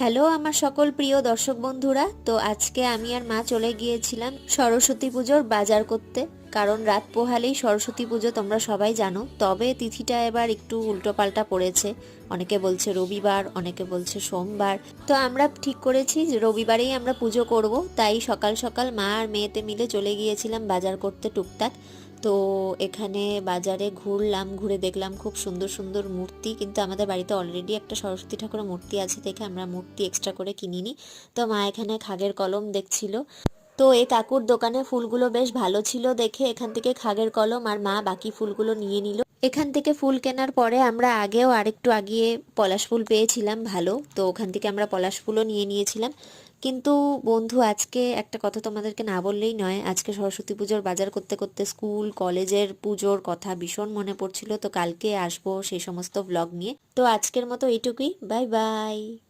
Hello আমার সকল প্রিয় দর্শক বন্ধুরা। তো আজকে আমি আর মা চলে গিয়েছিলাম সরস্বতী পুজোর বাজার করতে। কারণ রাত পোহালেই সরস্বতী পুজো, তোমরা সবাই জানো। তবে তিথিটা এবার একটু উল্টোপাল্টা পড়েছে। অনেকে বলছে রবিবার, অনেকে বলছে সোমবার। তো আমরা ঠিক করেছি যে রবিবারেই আমরা পুজো করব। তাই সকাল সকাল মা আর মেয়েতে মিলে চলে গিয়েছিলাম বাজার করতে টুকটাক। তো এখানে বাজারে ঘুরলাম, ঘুরে দেখলাম খুব সুন্দর সুন্দর মূর্তি, কিন্তু আমাদের বাড়িতে অলরেডি একটা সরস্বতী ঠাকুরের মূর্তি আছে দেখে আমরা মূর্তি এক্সট্রা করে কিনিনি। তো মা এখানে খাগের কলম দেখছিল। তো এই কাকুর দোকানে ফুলগুলো বেশ ভালো ছিল দেখে এখান থেকে খাগের কলম আর মা বাকি ফুলগুলো নিয়ে নিল। এখান থেকে ফুল কেনার পরে আমরা আগেও আরেকটু আগিয়ে পলাশ ফুল পেয়েছিলাম ভালো, তো ওখান থেকে আমরা পলাশ ফুলও নিয়ে নিয়েছিলাম। কিন্তু বন্ধু, আজকে একটা কথা তোমাদেরকে না বললেই নয়। আজকে সরস্বতী পুজোর বাজার করতে করতে স্কুল কলেজের পুজোর কথা ভীষণ মনে পড়ছিল। তো কালকে আসবো সেই সমস্ত ব্লগ নিয়ে। তো আজকের মতো এইটুকুই, বাই বাই।